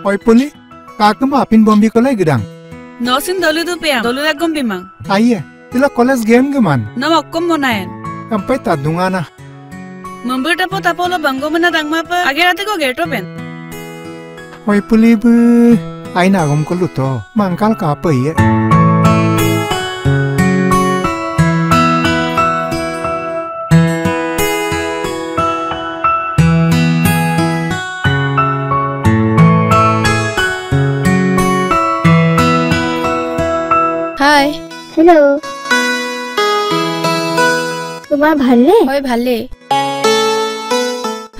Oi puli, kakak mah apin bombi kolai gedang. Nosin dolu tu pia, dolu lagom bimang. Aiye, tila college game geman. Nama okkom monayan. Sampai tadunga na. Membur tapo lo banggo mana dangma pa. Agar ate ko gerto pen. Oi puli bu, aina agom koluto, mangkal ka apa ye? Hi. Hello. তোমাৰ ভালনে? হয় ভালে।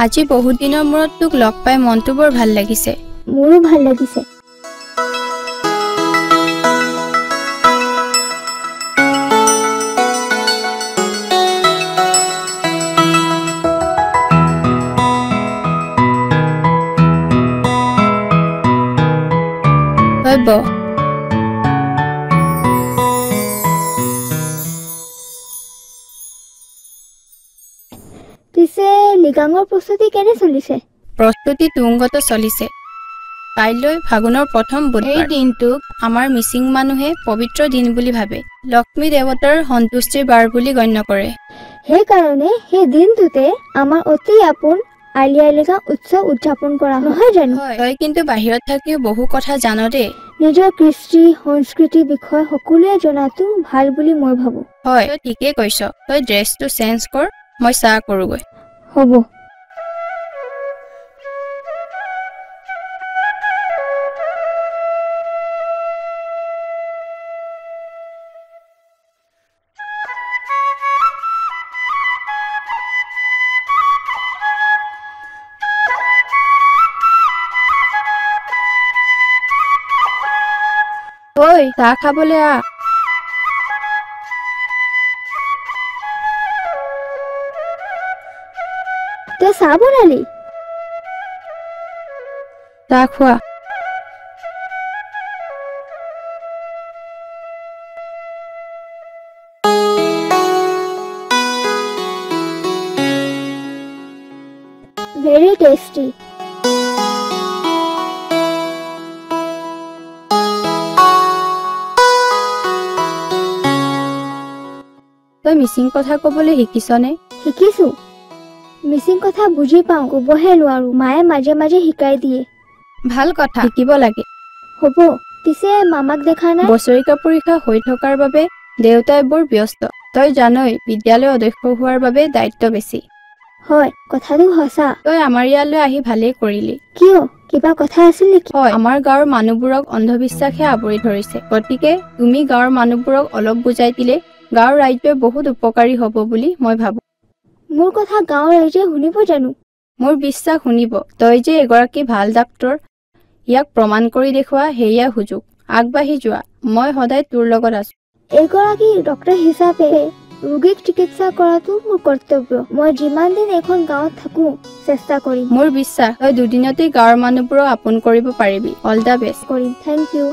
আজি বহুত দিনৰ মূৰত তোক লগ পাই মনটো বৰ ভাল লাগিছে। মোৰো ভাল লাগিছে। হয় ব। পিছে লিগাঙৰ প্ৰস্তুতি কেনে চলিছে? প্ৰস্তুতি তুংগত চলিছে। কাইলৈ ফাগুনৰ প্ৰথম বুধবাৰ। এই দিনটোক আমাৰ মিচিং মানুহে পবিত্ৰ দিন বুলি ভাবে। লক্ষ্মী দেৱতাৰ সন্তুষ্টিৰ বাৰ বুলি গণ্য কৰে। সেইকাৰণে সেই দিনটোতে আমাৰ অতি আপোন আলি আই লৃগাং উৎসৱ উদযাপন কৰা নহয় জানো? তই কিন্তু বাহিৰত থাকিও বহু কথা জান দে। নিজৰ কৃষ্টি সংস্কৃতিৰ বিষয়ে সকলোৱে জনাটো ভাল বুলি মই ভাবো। হয় তই ঠিকেই কৈছ। তই ড্ৰেছটো চেঞ্জ কৰ, মই চাহ কৰোগৈ। হ'ব। ঐ চাহ খাবলৈ আহ। তই চাহ বনালি? চাহ খোৱা। Very tasty. তই মিচিং কথা ক'বলৈ শিকিছনে? শিকিছো। মিচিং কথা বুজি পাওঁ, ক'বহে নোৱাৰো। মায়ে মাজে মাজে শিকাই দিয়ে। ভাল কথা, শিকিব লাগে। হ'ব। পিছে মামাক দেখা নাই? বছৰিকা পৰীক্ষা হৈ থকাৰ বাবে দেউতাই বৰ ব্যস্ত। তই জানই বিদ্যালয় অধ্যক্ষ হোৱাৰ বাবে দায়িত্ব বেছি। হয়, কথাটো সঁচা। তই আমাৰ ইয়ালৈ আহি ভালেই কৰিলি। কিয়? কিবা কথা আছিল নেকি? হয়, আমাৰ গাঁৱৰ মানুহবোৰক অন্ধবিশ্বাসে আৱৰি ধৰিছে। গতিকে তুমি গাঁৱৰ মানুহবোৰক অলপ বুজাই দিলে গাঁৱৰ ৰাইজৰ বহুত উপকাৰী হ'ব বুলি মই ভাবো। মোৰ কথা গাঁৱৰ ৰাইজে শুনিব জানো? মোৰ বিশ্বাস শুনিব। তই যে এগৰাকী ভাল ডাক্তৰ, ইয়াক প্ৰমাণ কৰি দেখুওৱা সেয়া সুযোগ। আগবাঢ়ি যোৱা, মই সদায় তোৰ লগত আছো। এগৰাকী ডক্তৰ হিচাপে ৰোগীক চিকিৎসা কৰাটো মোৰ কৰ্তব্য। মই যিমান দিন এখন গাঁৱত থাকো চেষ্টা কৰিম। মোৰ বিশ্বাস তই দুদিনতেই গাঁৱৰ মানুহবোৰক আপোন কৰিব পাৰিবি। All the best. কৰিম। Thank you.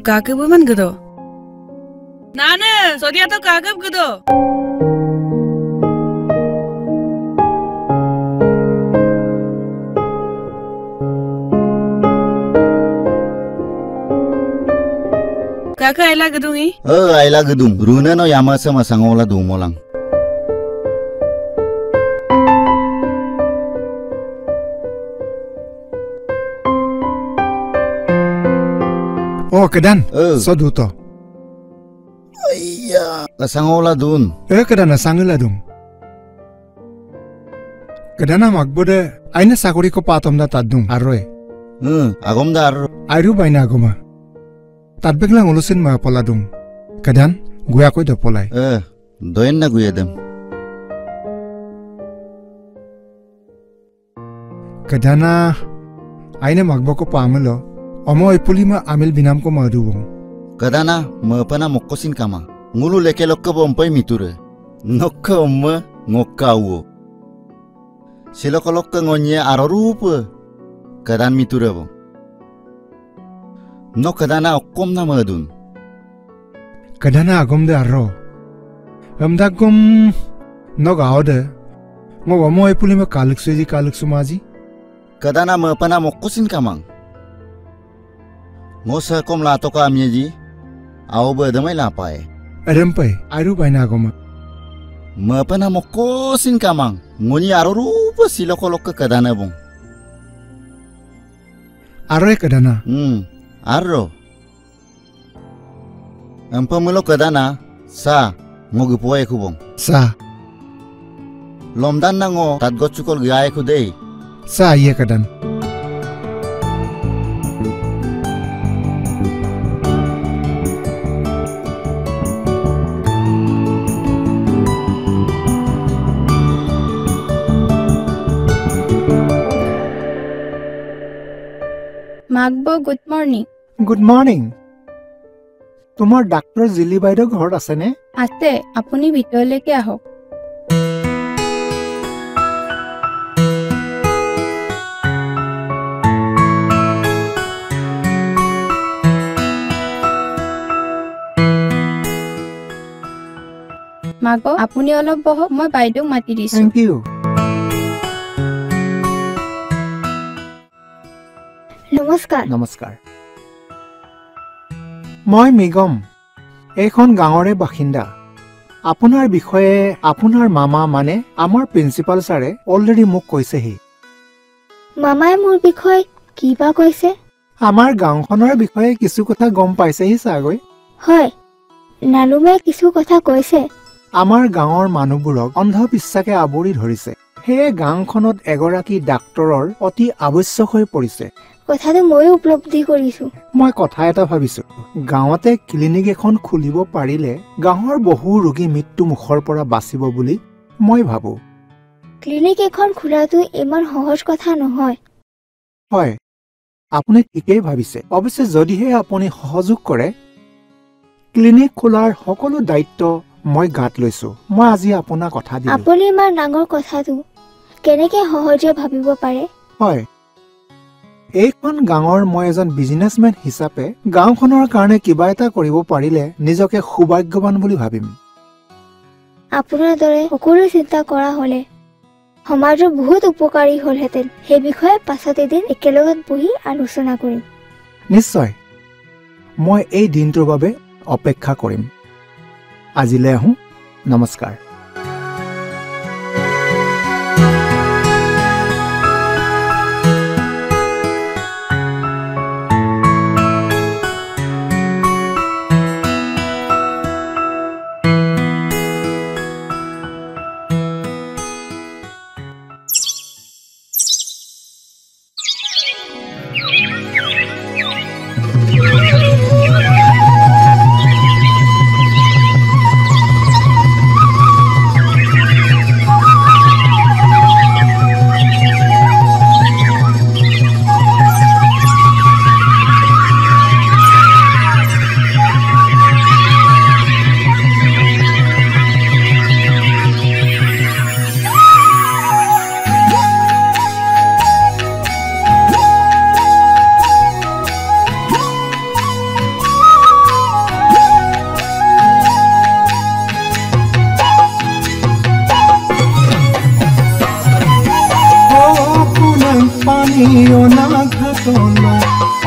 Kakak buman gitu. Nana, sodia tuh kakak gitu. Kakak ayla gedung i? Ayla gedung. Runa no yama sama sangola dumolang. Oh, kedan. Soduto. Iya, lasangola dun. Kedan lasangula dun. Kedan magbode aina sakuri ko patom da tadung arroy. Agom da arro. Airu baina agoma. Tadbeklang ulusin ma poladung. Kedan gue aku do polai. Doyen na gue dem. Kedana aina magboko pamulo. Omo ipulima amil binam ko madubong. Kadana mapana mokosin kama. Ngulu leke lokka bompai miture. Nokka umma ngokka uwo. Silokolok ke ngonye arorupa. Kedan miturabo. Nok kedana okom na madun. Kadana agom de arro. Amda gom nog aode. Ngo wamo e puli me kalik sumaji. Kedana mapana mokusin kamang. Ngo sa kom la toka amyeji. Awo berdamai lapai. Rempai, aru paina agoma. Mapana mokusin kamang. Ngoni arorupa silokolok ke kedana bong. Arro e kadana. Arro. Ampamulo kedana sa ngogi poe kubong. Sa. Lomdan na ngo tadgot chukol gaye ku dei. Sa iya kadan. মাকবো good morning. Good morning. তোমাৰ doctor Jili বাইদেউ ঘৰত আছেনে? আছে, আপুনি ভিতৰলৈকে আহক। মাকবো আপুনি অলপ বহক, মই বাইদেউক মাতি দিছো। Thank you. নমস্কাৰ। নমস্কাৰ। মই মিগম, এইখন গাঁৱৰে বাসিন্দা। আপোনাৰ বিষয়ে আপোনাৰ মামা মানে আমাৰ প্ৰিন্সিপাল ছাৰে অলৰেডি মোক কৈছেহি। মামাই মোৰ বিষয়ে কি বা কৈছে? আমাৰ গাঁওখনৰ বিষয়ে কিছু কথা গম পাইছেহি চাগৈ। হয়, নালুমে কিছু কথা কৈছে। আমাৰ গাঁৱৰ মানুহবোৰক অন্ধবিশ্বাসে আৱৰি ধৰিছে। সেয়ে গাঁওখনত এগৰাকী ডাক্তৰৰ অতি আৱশ্যক হৈ পৰিছে। কথাটো ময়ো উপলব্ধি কৰিছো। মই কথা এটা ভাবিছো, গাঁৱতে ক্লিনিক এখন খুলিব পাৰিলে গাঁৱৰ বহু ৰোগী মৃত্যু মুখৰ পৰা বাচিব বুলি মই ভাবো। ক্লিনিক এখন খোলাটো ইমান সহজ কথা নহয়। হয়, আপুনি ঠিকেই ভাবিছে। অৱশ্যে যদিহে আপুনি সহযোগ কৰে, ক্লিনিক খোলাৰ সকলো দায়িত্ব মই গাত লৈছো। মই আজি আপোনাক কথা দিম। আপুনি ইমান ডাঙৰ কথাটো কেনেকে সহজে ভাবিব পাৰে? হয়, এইখন গাঁৱৰ মই এজন বিজনেছমেন হিচাপে গাঁওখনৰ কাৰণে কিবা এটা কৰিব পাৰিলে নিজকে সৌভাগ্যৱান বুলি ভাবিম। আপোনাৰ দৰে সকলো চিন্তা কৰা হলে সমাজৰ বহুত উপকাৰী হলহেঁতেন। সেই বিষয়ে পাছত এদিন একেলগত বহি আলোচনা কৰিম। নিশ্চয়, মই এই দিনটোৰ বাবে অপেক্ষা কৰিম। আজিলৈ আহোঁ। নমস্কাৰ।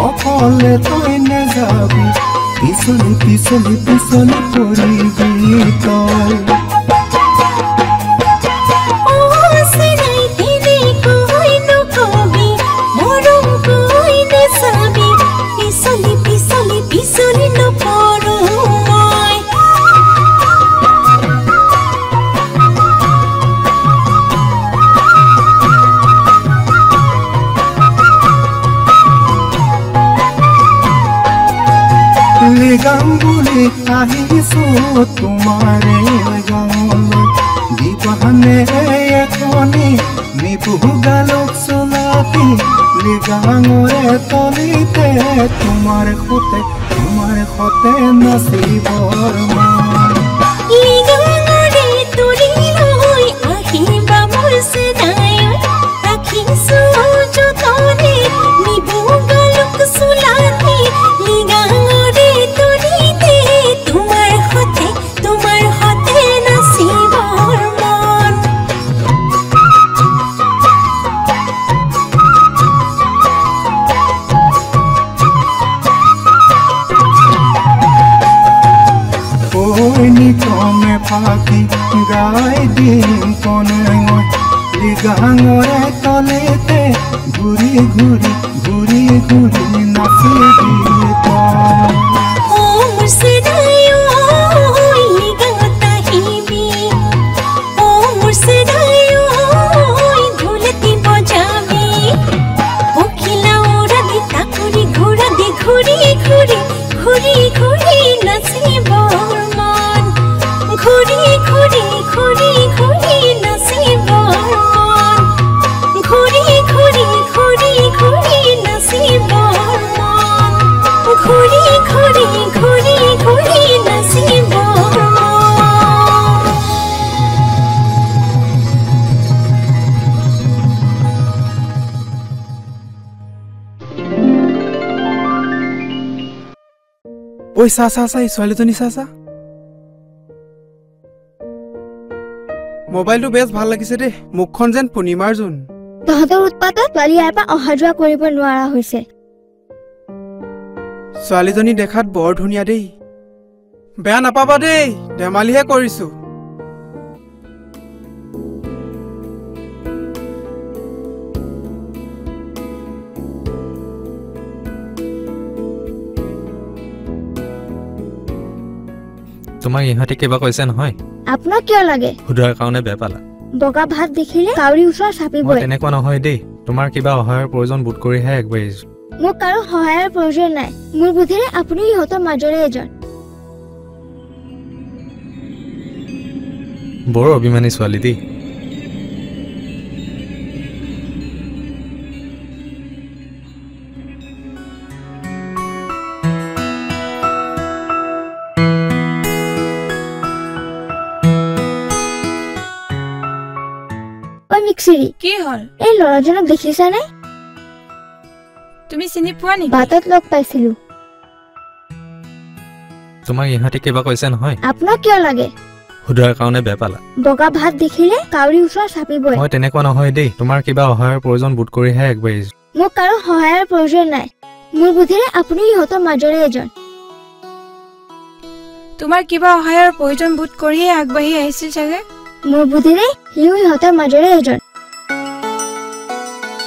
অকলে তই নেযাবি, পিছলি পিছলি পিছলি পৰিবি তই। গাম বুলি আহিছো তোমাৰে গাঁৱলৈ, দিবানে এখনি নিপুহু গালক চলাতি লিগাঙৰে তলিতে তোমাৰ সতে নাচিবৰ মন। ফাঁকি গাই দিম কনে মই লিগাঙৰে তলেতে ঘূৰি ঘূৰি ঘূৰি ঘূৰি নাচিবি তই ঐ চা চা চা ছোৱালীজনী চা চা মোবাইলটো বেছ ভাল লাগিছে দেই মুখখন যেন পূৰ্ণিমাৰ জোন তহঁতৰ উৎপাতত ছোৱালী ইয়াৰ পৰা অহা যোৱা কৰিব নোৱাৰা হৈছে ছোৱালীজনী দেখাত বৰ ধুনীয়া দেই বেয়া নাপাবা দেই ধেমালিহে কৰিছো তোমাক ইহঁতে কিবা কৈছে নহয় আপোনাক কিয় লাগে সুধাৰ কাৰণে বেয়া পালা বগা ভাত দেখিলে কাউৰী ওচৰ চাপিবই মই তেনেকুৱা নহয় দেই তোমাৰ কিবা সহায়ৰ প্ৰয়োজন বোধ কৰিহে আগবাঢ়িছো মোক কাৰো সহায়ৰ প্ৰয়োজন নাই মোৰ বুদ্ধিৰে আপুনি ইহঁতৰ মাজৰে এজন বৰ অভিমানী ছোৱালী দেই মিক্সিৰি কি হল এই ল'ৰাজনক দেখিছানে তুমি চিনি পোৱা নেকি বাটত লগ পাইছিলো তোমাক ইহঁতে কিবা কৈছে নহয় আপোনাক কিয় লাগে সুধাৰ কাৰণে বেয়া পালা বগা ভাত দেখিলে কাউৰী ওচৰ চাপিবই মই তেনেকুৱা নহয় দেই তোমাৰ কিবা সহায়ৰ প্ৰয়োজন বোধ কৰিহে আগবাঢ়িছো মোক কাৰো সহায়ৰ প্ৰয়োজন নাই মোৰ বুদ্ধিৰে আপুনি ইহঁতৰ মাজৰে এজন তোমাৰ কিবা সহায়ৰ প্ৰয়োজন বোধ কৰিহে আগবাঢ়ি আহিছিল চাগে মোৰ বুদ্ধিৰে সিও ইহঁতৰ মাজৰে এজন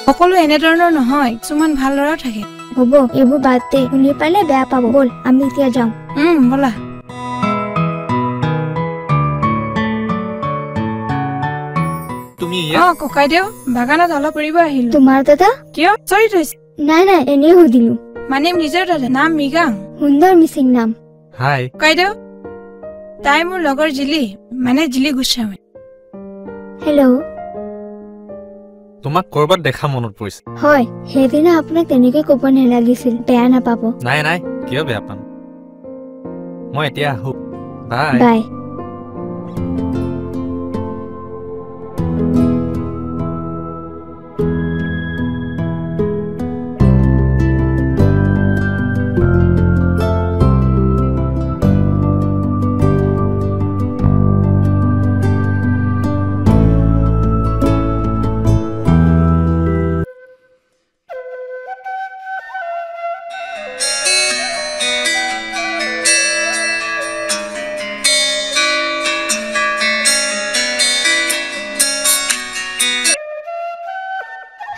সকলো এনেধৰণৰ নহয় কিছুমান ভাল ল'ৰা থাকে হ'ব এইবোৰ বাদ দে শুনি পালে বেয়া পাব ব'ল আমি এতিয়া যাওঁ ব'লা তুমি ককাইদেউ বাগানত অলপ ফুৰিব আহিলো তোমাৰ দাদা কিয় চৰি থৈছে নাই নাই এনেই সুধিলো মানে নিজৰ দাদা নাম মৃগাং সুন্দৰ মিচিং নাম হাই ককাইদেউ তাই মোৰ লগৰ জিলি মানে জিলি গোস্বামী হেল্ল' তোমাক কৰবাত দেখা মনত পৰিছে হয় সেইদিনা আপোনাক তেনেকৈ ক'ব নালাগিছিল বেয়া নাপাব নাই নাই কিয় বেয়া পাম মই এতিয়া আহো bye bye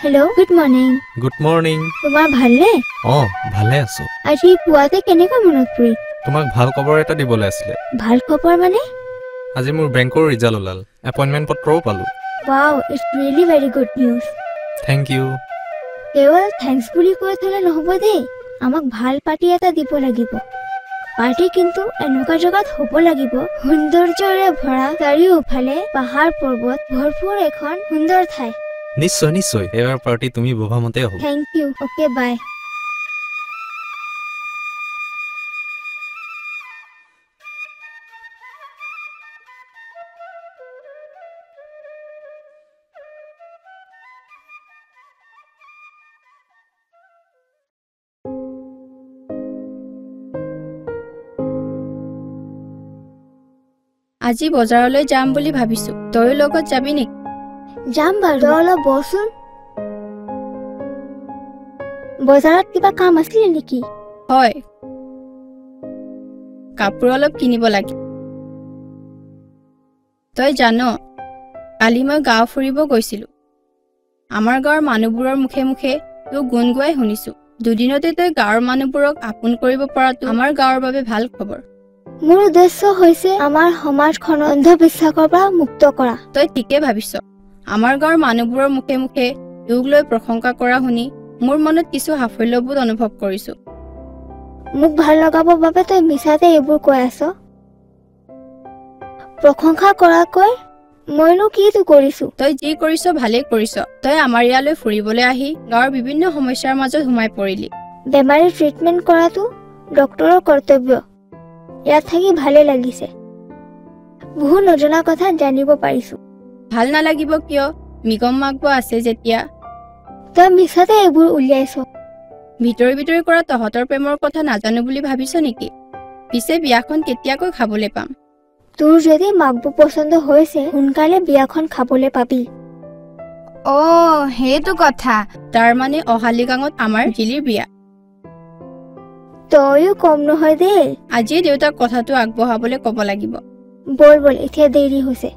hello' good morning good morning তোমাৰ ভালনে ভালে আছো আজি পুৱাতে কেনেকৈ মনত পৰিল তোমাক ভাল খবৰ এটা দিবলৈ আছিলে ভাল খবৰ মানে আজি মোৰ বেংকৰ ৰিজাল্ট ওলাল এপইণ্টমেণ্ট পত্ৰও পালো wow it's really very good news thank you কেৱল থেংকছ বুলি কৈ থলে নহ'ব দেই আমাক ভাল পাৰ্টি এটা দিব লাগিব পাৰ্টি কিন্তু এনেকুৱা জেগাত হ'ব লাগিব সৌন্দৰ্যৰে ভৰা চাৰিওফালে পাহাৰ পৰ্বত ভৰপূৰ এখন সুন্দৰ ঠাই নিশ্চয় নিশ্চয় এইবাৰ পাৰ্টি তুমি ভবা মতে হ'ব থেংক ইউ অ'কে বাই আজি বজাৰলৈ যাম বুলি ভাবিছো তয়ো লগত যাবি নেকি যাম বাৰু অলপ বচোন বজাৰত কিবা কাম আছিল নেকি হয় কাপোৰ অলপ কিনিব লাগে তই জান কালি মই গাঁও ফুৰিব গৈছিলো আমাৰ গাঁৱৰ মানুহবোৰৰ মুখে মুখে তোক গুণ গুৱাই শুনিছো দুদিনতে তই গাঁৱৰ মানুহবোৰক আপোন কৰিব পৰাটো আমাৰ গাঁৱৰ বাবে ভাল খবৰ মোৰ উদ্দেশ্য হৈছে আমাৰ সমাজখনক অন্ধবিশ্বাসৰ পৰা মুক্ত কৰা তই ঠিকে ভাবিছ আমাৰ গাঁৱৰ মানুহবোৰৰ মুখে মুখে তোক লৈ প্ৰশংসা কৰা শুনি মোৰ মনত কিছু সাফল্যবোধ অনুভৱ কৰিছো মোক ভাল লগাবৰ বাবে তই মিছাতে এইবোৰ কৈ আছ প্ৰশংসা কৰাকৈ মইনো কিটো কৰিছো তই যি কৰিছ ভালেই কৰিছ তই আমাৰ ইয়ালৈ ফুৰিবলৈ আহি গাঁৱৰ বিভিন্ন সমস্যাৰ মাজত সোমাই পৰিলি বেমাৰী ট্ৰিটমেণ্ট কৰাটো ডক্তৰৰ কৰ্তব্য ইয়াত থাকি ভালে লাগিছে বহু নজনা কথা জানিব পাৰিছো ভাল নালাগিব কিয় মিগম মাগব আছে যেতিয়া তই মিছাতে এইবোৰ উলিয়াইছ ভিতৰি ভিতৰি কৰা তহঁতৰ প্ৰেমৰ কথা নাজানো বুলি ভাবিছ নেকি পিছে বিয়াখন কেতিয়াকৈ খাবলৈ পাম তোৰ যদি মাকবু পছন্দ হৈছে সোনকালে বিয়াখন খাবলৈ পাবি সেইটো কথা তাৰ মানে অহালি গাঙত আমাৰ জিলিৰ বিয়া তইও কম নহয় দেই আজিয়ে দেউতাক কথাটো আগবঢ়াবলৈ ক'ব লাগিব বল বল এতিয়া দেৰি হৈছে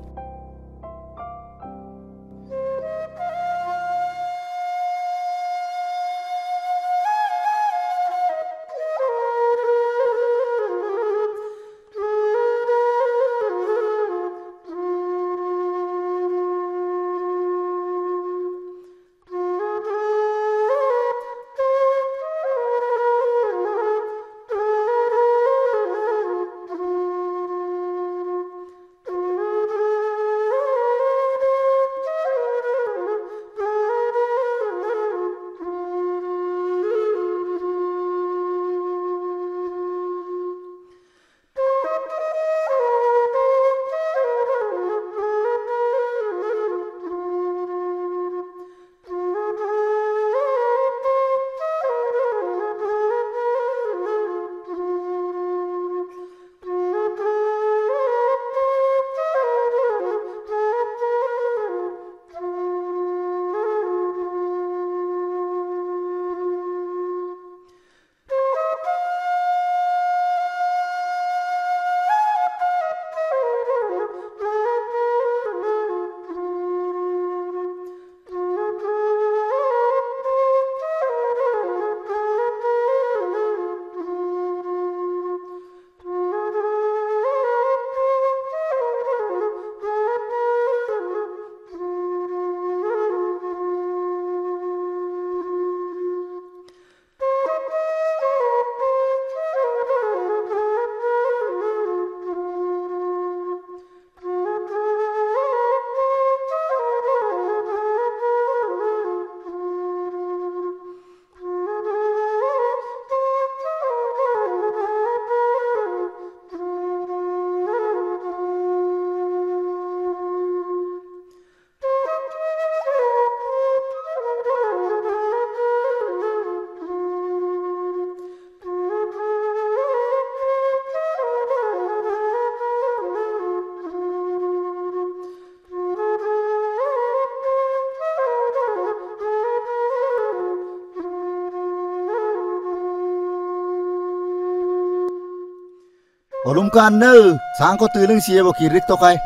Olum kan ne sang ko tuling siye bo kirik to kai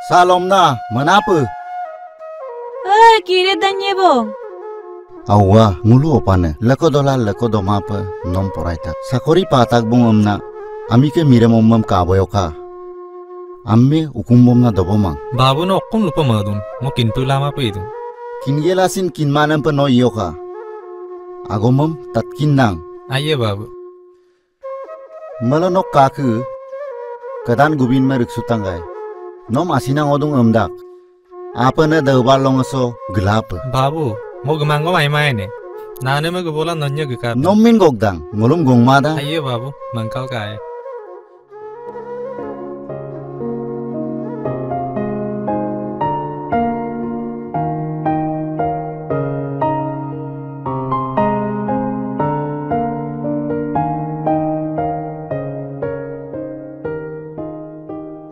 salom na manapa Kire danye bong awa ngulu opane lako doma pa nom poraita sakori patak bung amna ami ke mirem ummam ka boyoka amme ukumbom na dobomang babu no okkum lupa madun mo kintu lama pa idun kingelasin kinmanam pa no yoka agomam tatkin nang aye babu Malanok kaku kedan gubin merik sutangai nom asina ngodung amdak apa na dawal longaso gelap babu mo gumanggo mai ne nane me gobola nanya gekar nom min gogdang ngulum gongmada aye babu mangkal kaya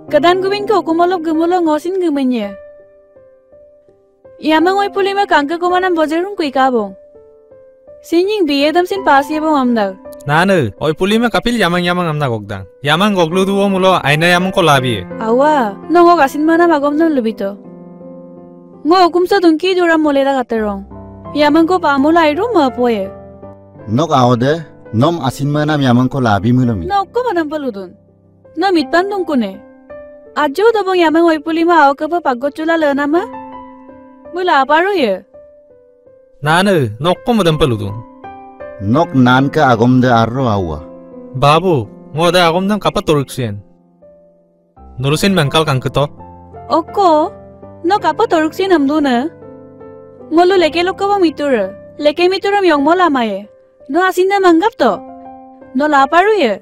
Kedan gubin ko kumolok gumolok ngosin gumenya. Yamang oi pulima kangka kumanam bojerung kui kabong. Sinying biye dam sin pas yebong amdaw. 나는 어이 뿔리면 까필 야망 암나 곡당. 야망 곡루두어 물어 아이나 야망 콜라비. Awa, nongo kasin mana magom non lubito. Ngo kumsa dungki dura molera gaterong. Yaman ko pa mula iru ma poye. Nok awde nom asin manam yamang ko labi mulami. No ko madam paludun. No mitpan dong kune. Ajo dobong yaman oi puli ma aw ka pa paggot chula lena ma. Mula paru ye. 나는 녹고 무덤 벌루둔. Nok nan ka agom de arro awa. 바보, 뭐다 아곰당 까빠 또르크시엔. 노르신 맹칼 강크토. Oko, no kapa toruksin amduna. Ngolo leke lokka ba mitura. Leke mitura miyong mo lamaye. No asin na manggap to. No laparu ye.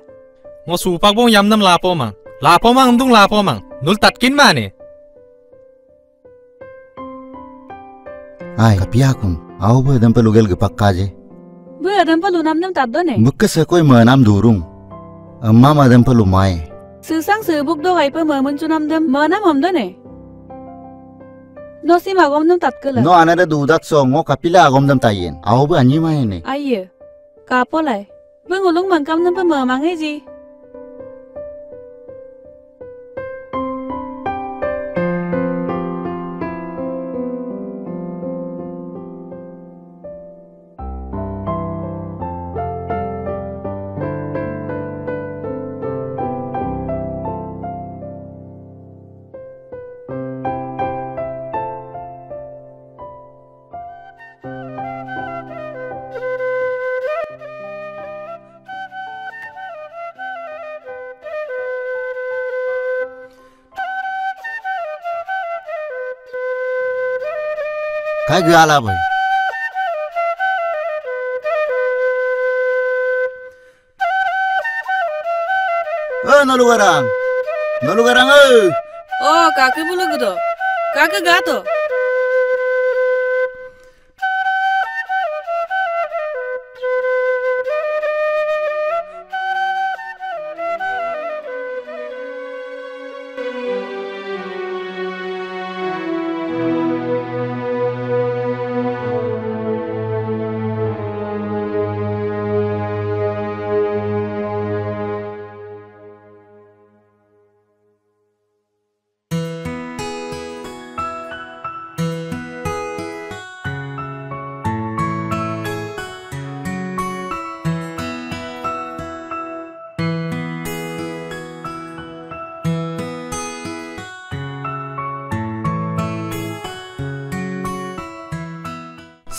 뭐 수박봉 얌남 라포망. 라포망 음둥 라포망. 놀 tatkin 마네. Ay kapiakun. Aw ba dam pelugel gepak kaje. Bu adam pa lunam nam taddo ne. Mukka sekoy manam durung. Amma madam pelumai. Susang subuk do gai pa mamun chunam dam manam amdo ne. No si magom nam tatkala. No anada dudak songo kapila agom dam tayen. Aw ba anyi mai ne. Aiye. Kapo lai. Bu ngulung mangkam nam pa mamang he ji. Kai gala boy. Nolugarang. Nolugarang Oh, kake bulu gudo. Kake gato.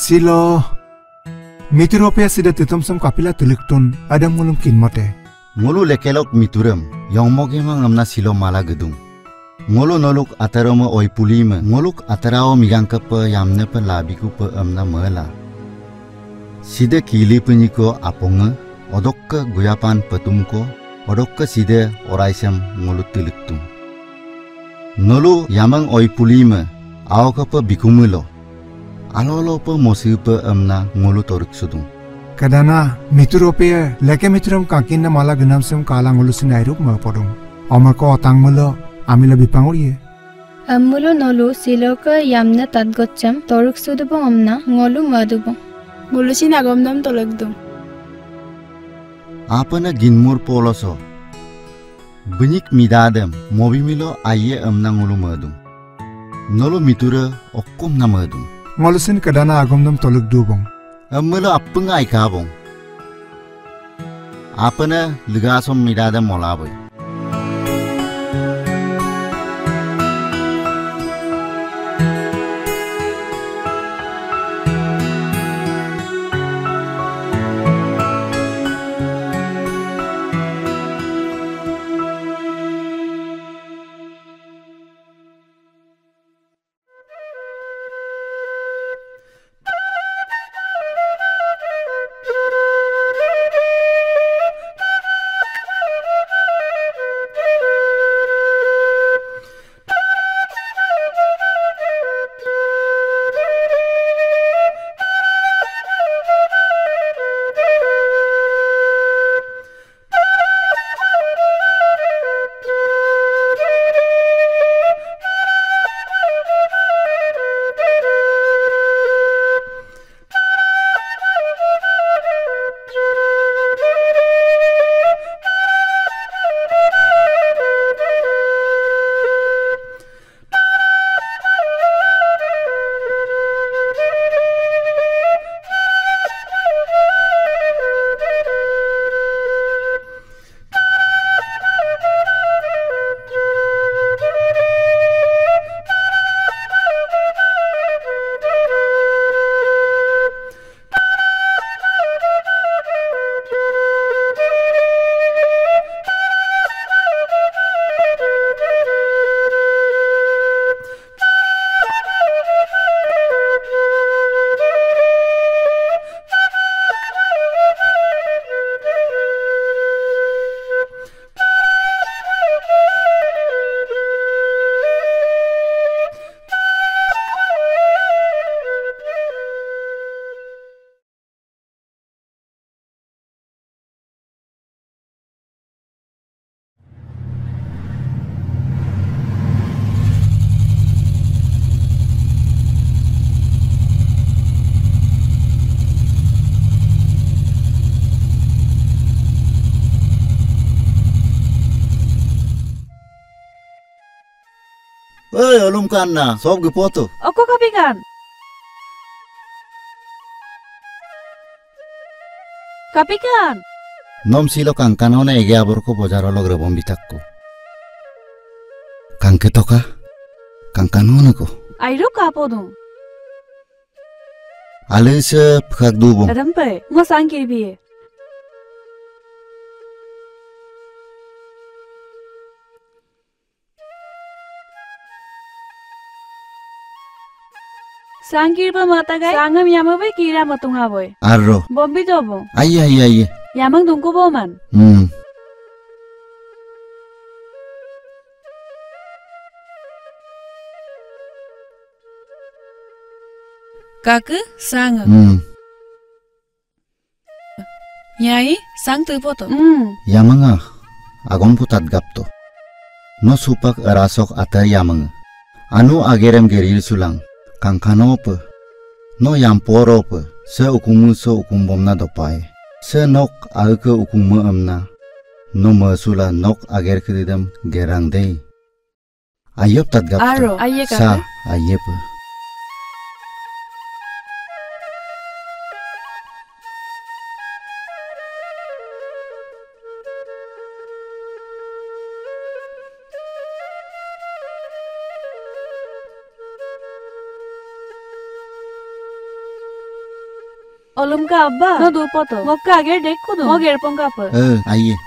Silo Mituropia sida titomsam kapila tuliktun ada mulung kinmote. Ngulu lekelok mituram. Yang moge mang amna silo mala gedung. Ngulu noluk ataroma oi pulima. Nguluk atarao migang kapa yamne pa labiku pa amna mala. Sida kili penyiko aponga. Odokka guyapan patumko. Odokka sida oraisam ngulu tuliktum. Ngulu yamang oi pulima. Aw kapa bikumulo. Alolo pa mosi pa amna ngulu toruk sudung. Kadana Mituropia leke mituram kakin na mala gunamsam kalang ulusin airup ma podung. Omar ko otang mulo amila bipangurie. Ammulo nolu siloka yamna tadgotcham toruk sudubong amna ngolu madubong. Gulusin agomdam tolagdum. Apana ginmur poloso. Benyik midadam mobi milo aye amna ngulu madung. Nolu mitura okkum na madung. Ngolusin kadana agomdam toluk dubong. Amelo appengai kabong. Apana ligasom midadam molaboy. Oi, olum kan na, sob gepoto. Oko kapikan. Kapikan. Nom silo kangkano na ege abor ko bojaro log rebom bitakko. Kangke toka? Kangkano na ko. Airo kapo dong. Alisa phak dubo. Rampai, ngo sangkir biye. Sangkir pa mata gai, sangam yamabe kira matunga boy. Arro. Bombi jobo. Aye. Yamang dungku boman. Kaku sang. Nyai sang tu poto. Yamanga agom putat gapto. No supak rasok ata yamanga. Anu agerem geril sulang. Kangkano pe. No yamporo pe. Se ukumu so ukumbomna dopai. Se nok agke ukumu amna. No masula nok ager kedidam gerang dei. Ayop tat gapto. Aro, aye kaku. Sa aye pe. Olum ka abba, no du poto. Mokka ager dek kudu. Mo gerpong ka pa. Aye.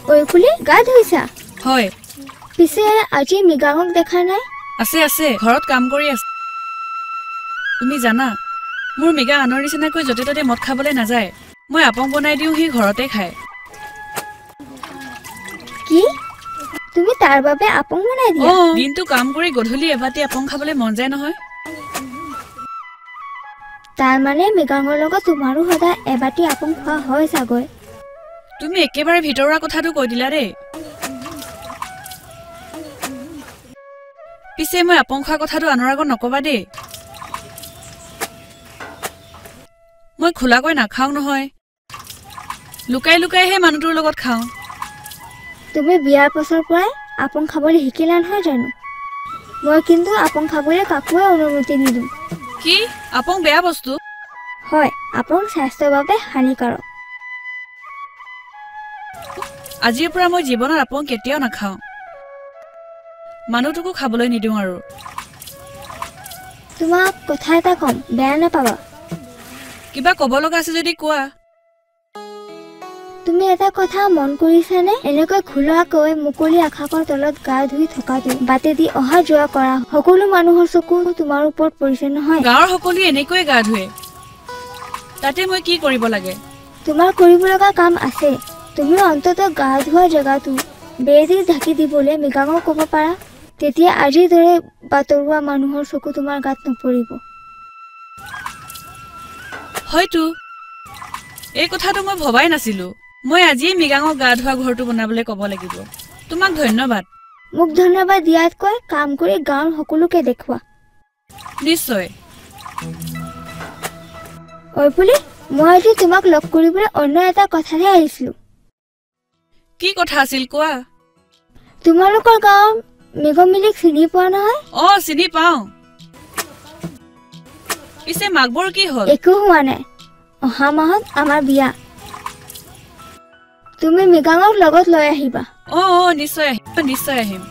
Oi puli gad hoisa. Hoy. Pise aji migangok dekha nai. আছে ঘৰত কাম কৰি আছে তুমি জানা মোৰ MIGA আনৰ নিচিনাকৈ যতে ততে মদ খাবলৈ নাযায় মই আপং বনাই দিও হি ঘৰতে খায় কি তুমি তাৰ বাবে আপং বনাই দিয়া দিনটো কাম কৰি গধূলি এবাতি আপং খাবলৈ মন যায় নহয় তাৰ মানে মিগাঙৰ লগত তোমাৰো সদা এবাতি আপং খোৱা হয় সাগৰ তুমি একেবাৰে ভিতৰুৱা কথাটো কৈ দিলা ৰে পিছে মই আপং খোৱা কথাটো আনৰ আগত নকবা দেই মই খোলাকৈ নাখাও নহয় লুকাই লুকাইহে মানুহটোৰ লগত খাও তুমি বিয়াৰ পাছৰ পৰাই আপং খাবলৈ শিকিলা নহয় জানো মই কিন্তু আপং খাবলৈ কাকোৱে অনুমতি নিদিম কি আপং বেয়া বস্তু হয় আপং স্বাস্থ্যৰ বাবে হানিকাৰক আজিৰ পৰা মই জীৱনত আপং কেতিয়াও নাখাও মানুহটোকো খাবলৈ নিদিও আৰু তোমাক কথা এটা কম বেয়া নাপাবা কিবা ক'ব লগা আছে যদি কোৱা তুমি এটা কথা মন কৰিছানে এনেকৈ খোলাকৈ মুকলি আকাশৰ তলত গা ধুই থকাটো বাটে দি অহা যোৱা কৰা সকলো মানুহৰ চকু তোমাৰ ওপৰত পৰিছে নহয় গাঁৱৰ সকলোৱে এনেকৈ গা ধুৱে তাতে মই কি কৰিব লাগে তোমাৰ কৰিব লগা কাম আছে তুমি অন্ততঃ গা ধোৱা জেগাটো বেৰি ঢাকি দিবলৈ মিগাঙক ক'ব পাৰা তেতিয়া আজিৰ দৰে বাতৰুৱা মানুহৰ চকু তোমাৰ গাত নপৰিব হয়তো এই কথাটো মই ভবাই নাছিলো মই আজি মিগাঙক গা ধোৱা ঘৰটো বনাবলৈ ক'ব লাগিব তোমাক ধন্যবাদ মোক ধন্যবাদ দিয়াতকৈ কাম কৰি গাঁৱৰ সকলোকে দেখুৱা নিশ্চয় ঐ পুলি মই আজি তোমাক লগ কৰিবলৈ অন্য এটা কথাহে আহিছিলো কি কথা আছিল কোৱা তোমালোকৰ গাঁৱৰ মেঘমিলিক চিনি পোৱা নহয়? চিনি পাওঁ। পিছে মাকবোৰ কি হ'ল? একো হোৱা নাই, অহা মাহত আমাৰ বিয়া। তুমি মৃগাঙক লগত লৈ আহিবা। নিশ্চয় আহিম, নিশ্চয় আহিম।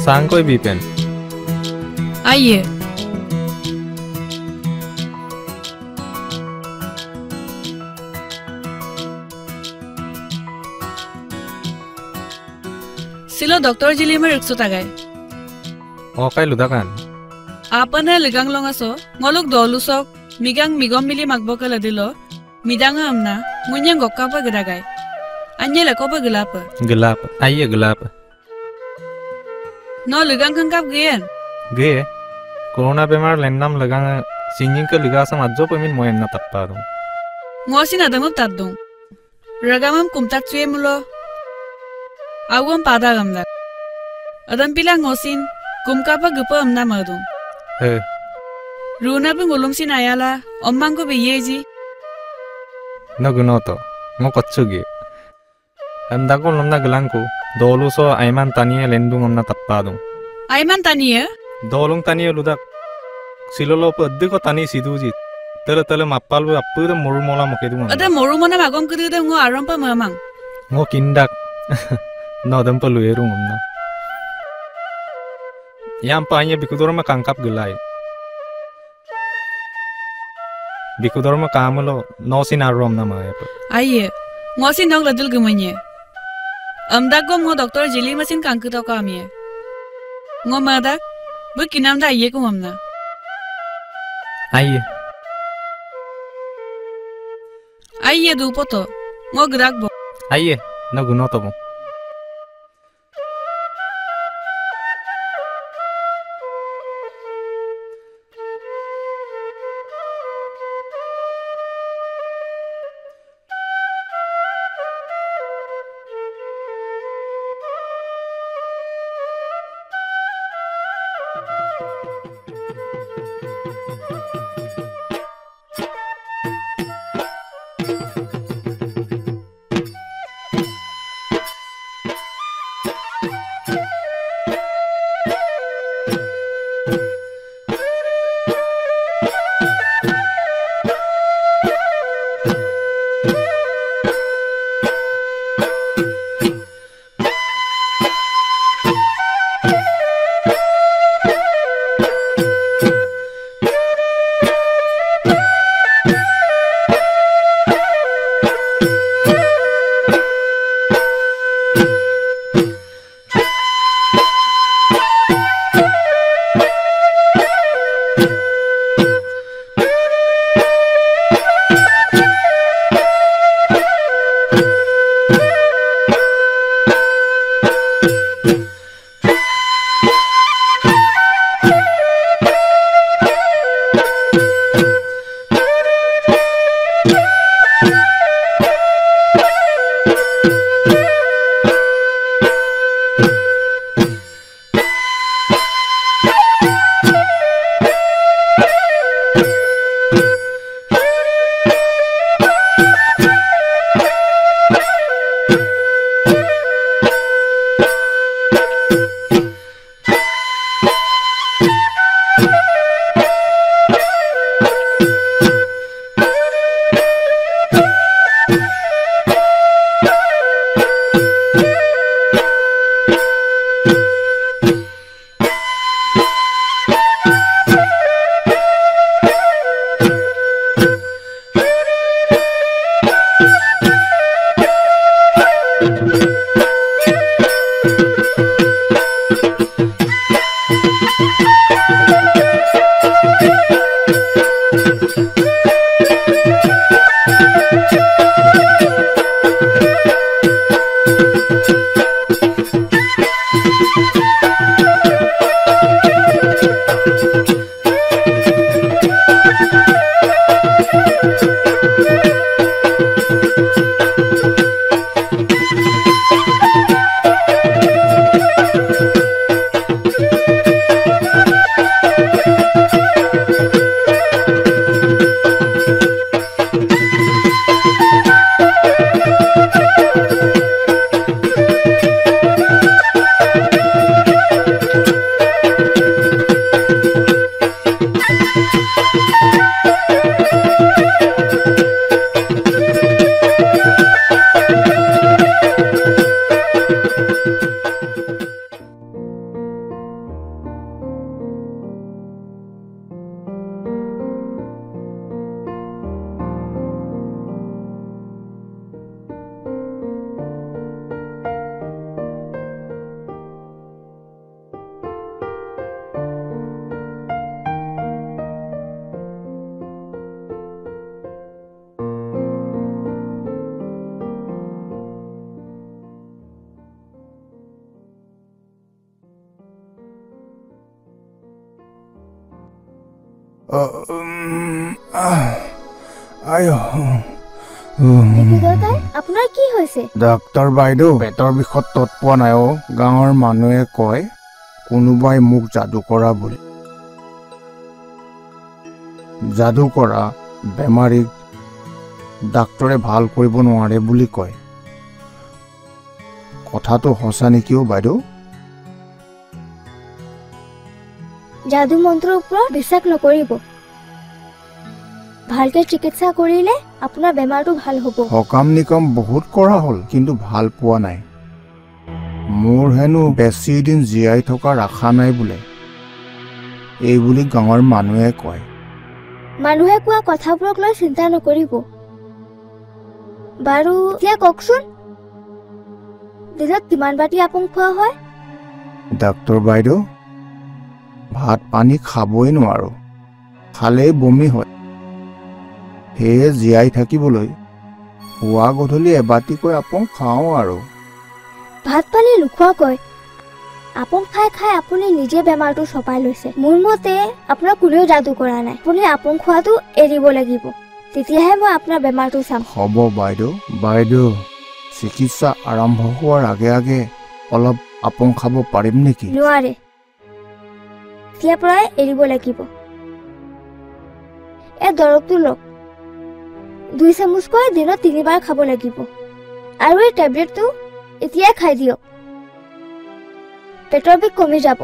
Sangkoy Bipen. आइए। सिलो डॉक्टर जिले में रिक्सो तागाय। Okay ludakan. आपने Ligang लोंगासो ngoluk dolusok migang migom mili magboka ladilo midanga amna ngunyang gokapa gedagay. Anya lakopa gelapa. Gelap. Aye gelap. No ligang kangkap gian. Ge. Corona bemar lennam lagang singing ke liga sam adjo pemin moyen na tapparu. Ngosin adamam taddung. Ragamam kumtat suye mulo. Awam pada gamdak. Adam pila ngosin kumkapa gupa amna madung. Runa pe ngulum sin ayala ommang ko beyeji. No gunoto. Ngo kotsugi. Anda ko lomna gelangku. Dolu so aiman taniye lendung amna tappadung. Aiman taniye? Dolung taniye ludak. Silolo pedde ko tani siduji. Tele mappalbu appude morumola mokedung. Ada morumona magom kudu ngo arampa mamang. Ngo kindak. No dampa luerung amna. Yang paanya bikudor ma kangkap gelai. Bikudor ma kamulo nosin arom nama ya. Aye, ngosin dong ladul gemanya. Amdak gom ngo doktor jeli mesin kangku to kami. Ngo madak, bu kinam da aye ko amna. Aye. Aye du poto, ngo gerak bo. Aye, no gunoto bo. আপোনাৰ কি হৈছে? Doctor বাইদেউ, পেটৰ বিষত তত পোৱা নাই অ। গাঁৱৰ মানুহে কয় কোনোবাই মোক যাদু কৰা বুলি। যাদু কৰা বেমাৰীক ডাক্তৰে ভাল কৰিব নোৱাৰে বুলি কয়। কথাটো সঁচা নেকিও বাইদেউ? যাদু মন্ত্ৰৰ ওপৰত বিশ্বাস নকৰিব। ভালকে চিকিৎসা কৰিলে আপোনাৰ বেমাৰটো ভাল হ'ব। সকাম নিকাম বহুত কৰা হ'ল, কিন্তু ভাল পোৱা নাই। মোৰ হেনো বেছি দিন জীয়াই থকা আশা নাই বোলে, এই বুলি গাঁৱৰ মানুহে কয়। মানুহে কোৱা কথাবোৰক লৈ চিন্তা নকৰিব। বাৰু এতিয়া কওকচোন, দিনত কিমান বাটি আপং খোৱা হয়? ডাক্তৰ বাইদেউ, ভাত পানী খাবই নোৱাৰো, খালেই বমি হয়। সেয়ে জীয়াই থাকিবলৈ পুৱা গধূলি এবাটিকৈ আপং খাওঁ আৰু। ভাত পানী নোখোৱাকৈ আপং খাই খাই আপুনি নিজে বেমাৰটো চপাই লৈছে। মোৰ মতে আপোনাৰ কোনেও যাদু কৰা নাই। আপুনি আপং খোৱাটো এৰিব লাগিব, তেতিয়াহে মই আপোনাৰ বেমাৰটো চাম। হ'ব বাইদেউ। বাইদেউ, চিকিৎসা আৰম্ভ হোৱাৰ আগে আগে অলপ আপং খাব পাৰিম নেকি? নোৱাৰে, এতিয়াৰ পৰাই এৰিব লাগিব। এই দৰৱটো লওক, 2 চামুচকৈ দিনত 3 বাৰ খাব লাগিব। আৰু এই টেবলেটটো এতিয়াই খাই দিয়ক, পেটৰ বিষ কমি যাব।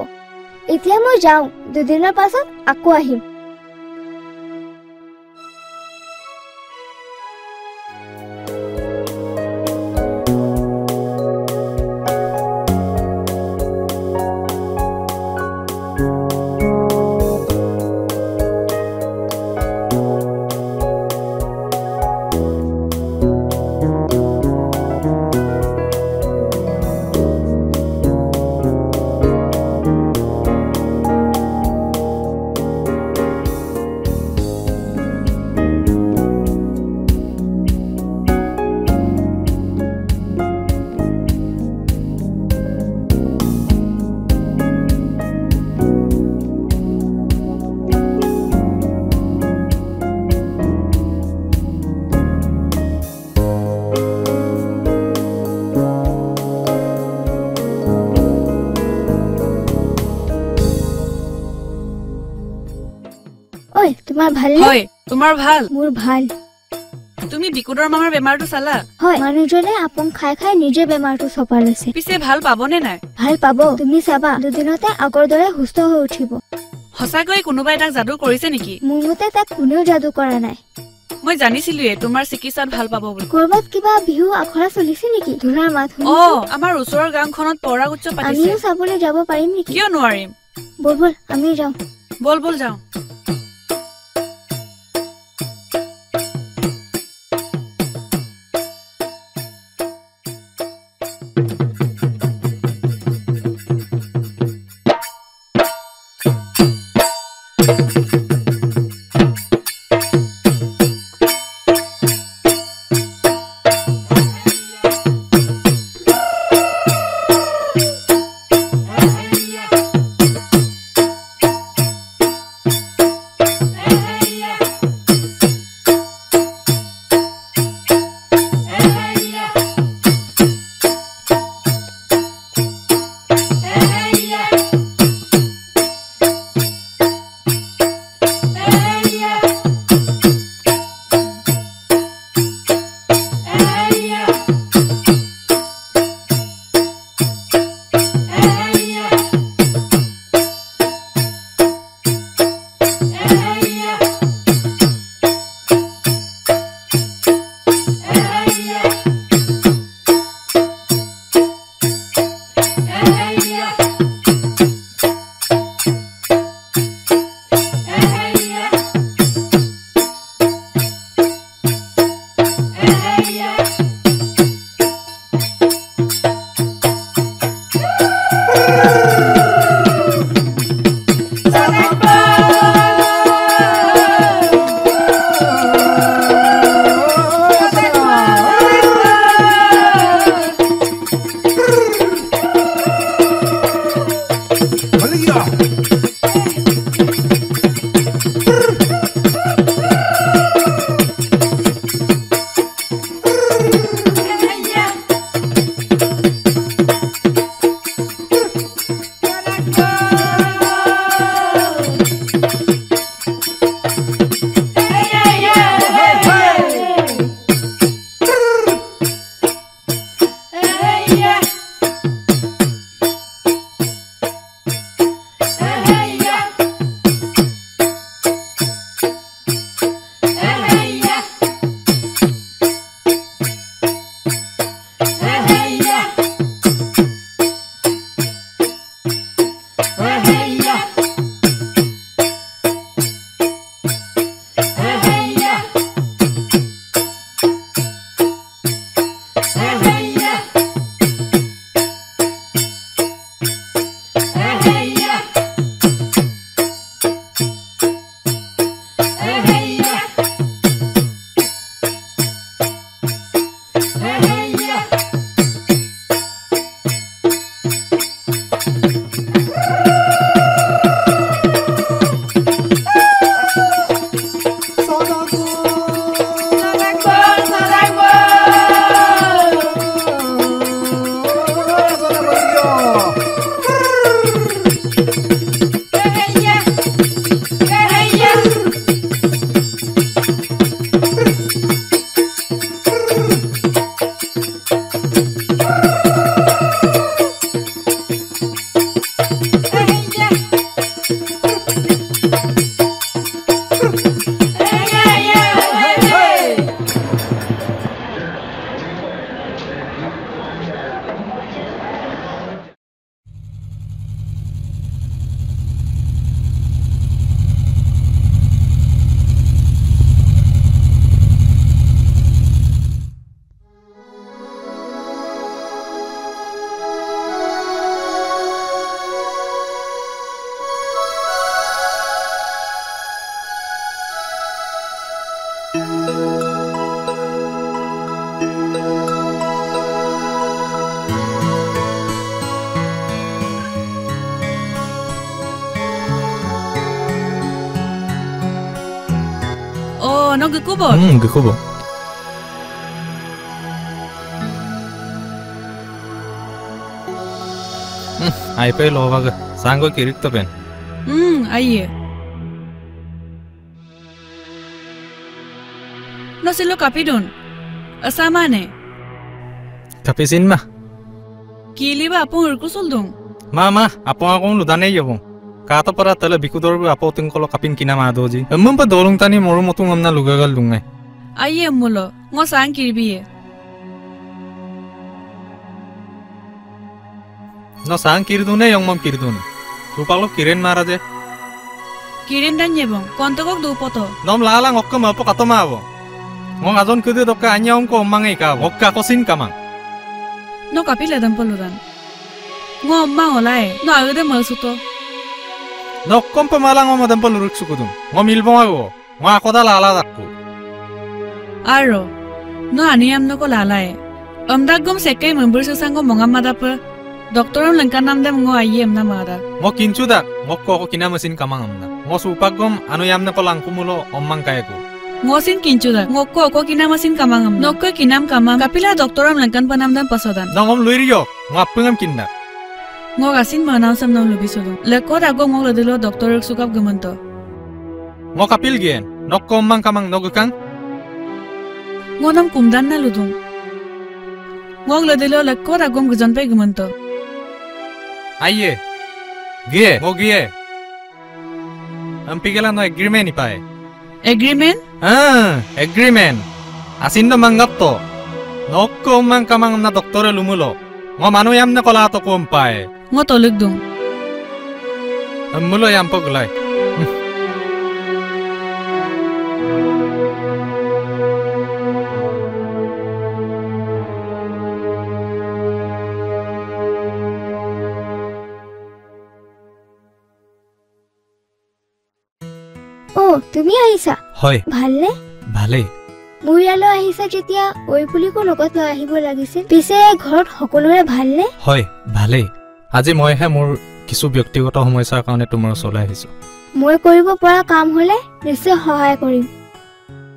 এতিয়া মই যাওঁ, 2 দিনৰ পাছত আকৌ আহিম। তোমাৰ ভালনে? হয়, তোমাৰ ভাল? মোৰ ভাল। তুমি বিকুদৰ মামাৰ বেমাৰটো চালা? হয়, মানুহজনে আপং খাই খাই নিজে বেমাৰটো চপা লৈছে। পিছে ভাল পাবনে নাই? ভাল পাব, তুমি চাবা দুদিনতে আগৰ দৰে সুস্থ হৈ উঠিব। সঁচাকৈ কোনোবাই তাক যাদু কৰিছে নেকি? মোৰ মতে তাক কোনেও যাদু কৰা নাই। মই জানিছিলোৱে তোমাৰ চিকিৎসাত ভাল পাব বুলি। কৰবাত কিবা বিহু আখৰা চলিছে নেকি? ধুনাৰ মাত শুনিছো। আমাৰ ওচৰৰ গাঁওখনত পৰাগ উৎসৱ পাতিছে। আমিও চাবলৈ যাব পাৰিম নেকি? কিয় নোৱাৰিম? বল বল আমি যাওঁ। বল বল যাওঁ। no gekubo. Gekubo. Aipe lovaga sango kirik to pen. Aiye. no silo kapidun asamane Kapisin ma. kili ba apong urkusul dung Mama, apo akong ludane yobong. Kato para tala bikudor bu apo ting kolo kapin kinama doji. Ammam pa dolong tani moru motung amna lugagal dungay. aye mulo ngo sang kirbiye No sang kirdune yong mam kirdun. Rupalo kiren maraje. kirin dan yebong kontokok du poto Nom lalang okka mapo katoma abo. Ngong azon kudu dokka anya ong ko mangai ka. Okka ko sin kamang. no kapila dan poludan ngo ma olai no agde masuto No kompa malang o madam paluruk sukudum. Ngom ilbong ago. Ngo akoda lala dakku. aro no aniyam no ko lalai amdagum sekai membur susango mongam madapa doktoram lengkan namdam ngo ayem namada Ngo kinchu dak. Ngo ko kinamasin kamang amna. Ngo supagom anu yamna ko langkumulo ommang kayako. ngosin kinchuda ngokko ko kinamasin kamangam nokko kinam kamam kapila doktoram lengkan panamdam pasodan Nongom luiriyo. Ngo apungam kindak. ngo gasin manam samnam lubisodum lekko dago ngo ledilo doktorek sukap gemanto Ngo kapil gen. Nokko ommang kamang nogukang. ngo nam kumdan na ludung ngo ledilo lekko dago gujanpe gemanto Aye. Gie. Ngo gie. Ampigala no agreement ipae. agreement Agreement. Asin no manggap to. Nokko ommang kamang na doktore lumulo. Ngo manu yamna kola to kumpae. ngo tolugdung Ammulo yampo gulay. অ তুমি আহিছা হয় ভালনে ভালে মোৰ ইয়ালৈ আহিছা যেতিয়া ঐ পুলিকো লগত লৈ আহিব লাগিছিল পিছে ঘৰত সকলোৰে ভালনে হয় ভালে আজি মইহে মোৰ কিছু ব্যক্তিগত সমস্যাৰ কাৰণে তোমাৰ ওচৰলৈ আহিছো মই কৰিব পৰা কাম হলে নিশ্চয় সহায় কৰিম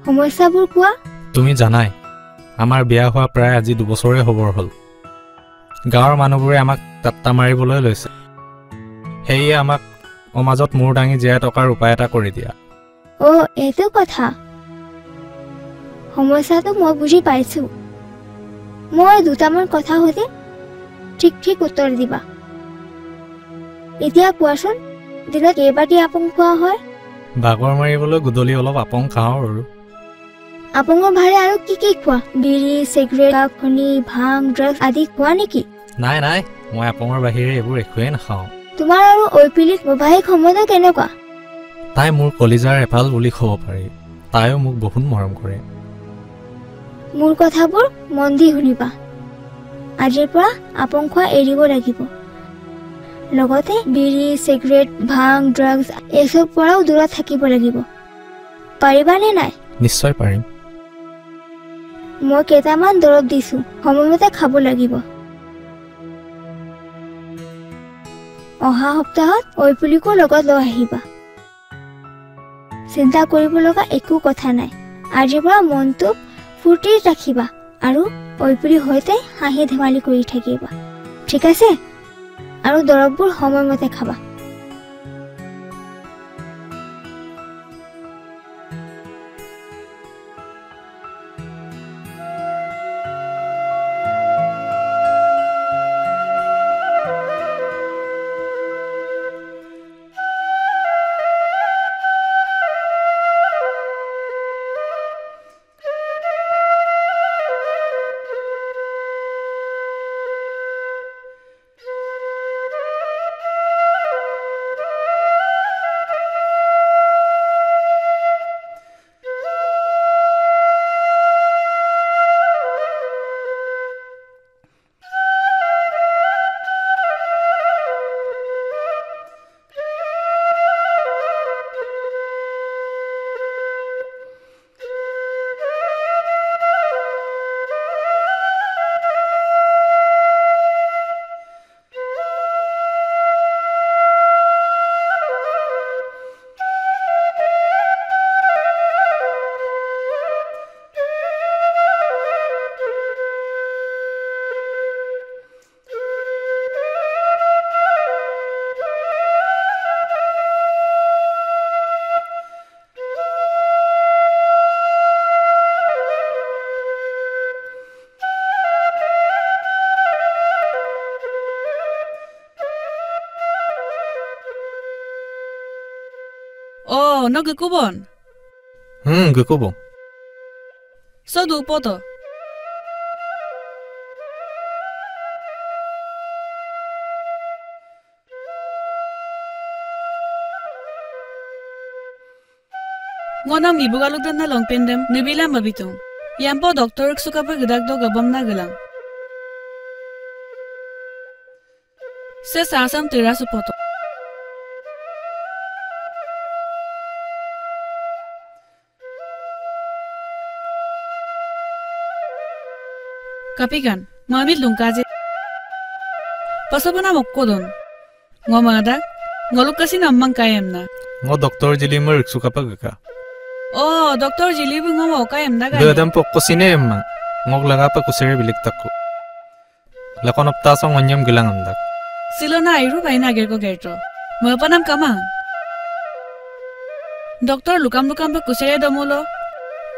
সমস্যাবোৰ কোৱা তুমি জানাই আমাৰ বিয়া হোৱা প্ৰায় আজি 2 বছৰে হ'বৰ হ'ল গাঁৱৰ মানুহবোৰে আমাক টাট্টা মাৰিবলৈ লৈছে সেয়ে আমাক সমাজত মূৰ দাঙি জীয়াই টকাৰ উপায় এটা কৰি দিয়া অ এইটো কথা সমস্যাটো মই বুজি পাইছো মই দুটামান কথা সুধি ঠিক উত্তৰ দিবা এতিয়া কোৱাচোন দিনত কেইবাটি আপং খোৱা হয় বাগৰ মাৰিবলৈ গধূলি অলপ আপং খাওঁ আৰু আপঙৰ ভাৰে আৰু কি খোৱা বিড়ি চিগাৰেট খনি ভাং ড্ৰাগছ আদি খোৱা নেকি নাই মই আপঙৰ বাহিৰে এইবোৰ একোৱেই নাখাওঁ তোমাৰ আৰু ঐপিলিক বৈবাহিক সম্বন্ধ কেনেকুৱা তাই মোৰ কলিজাৰ এফাল বুলি ক'ব পাৰি তাইও মোক বহুত মৰম কৰে মোৰ কথাবোৰ মন দি শুনিবা আজিৰ পৰা আপং খোৱা এৰিব লাগিব লগতে বিড়ি চিগাৰেট ভাং ড্ৰাগছ এসব পৰাও দূৰত থাকিব লাগিব পাৰিবানে নাই নিশ্চয় পাৰিম মই কেইটামান দৰৱ দিছো সময়মতে খাব লাগিব অহা সপ্তাহত ঐপুলিকো লগত লৈ আহিবা চিন্তা কৰিব লগা একো কথা নাই আজিৰ পৰা মনটো ফূৰ্তি ৰাখিবা আৰু ঐপুলিৰ সৈতে হাঁহি ধেমালি কৰি থাকিবা ঠিক আছে আৰু দৰৱবোৰ সময়মতে খাবা no gukubon. Gukubo. So du poto. Ngonam ibugaluk dan na long pendem nubila mabitung. Yampo doktor suka pa gedak do gabam na gelang. Se sasam tira su poto. Kapikan, mamit lungkaje. Pasabana mokkodon. Ngomada, ngoluk kasi namang kayam na. Ngo doktor jili mo riksuka pa gaka. Oh, doktor jili bu ngoma kayam na gani. Dadam po kusine emang. Ngok laga pa kusere bilik takko. Lakon optasong onyam gilang amdak. Silo na iru pai na gerko gerto. Mapanam kamang. Doktor lukam pa kusere damulo.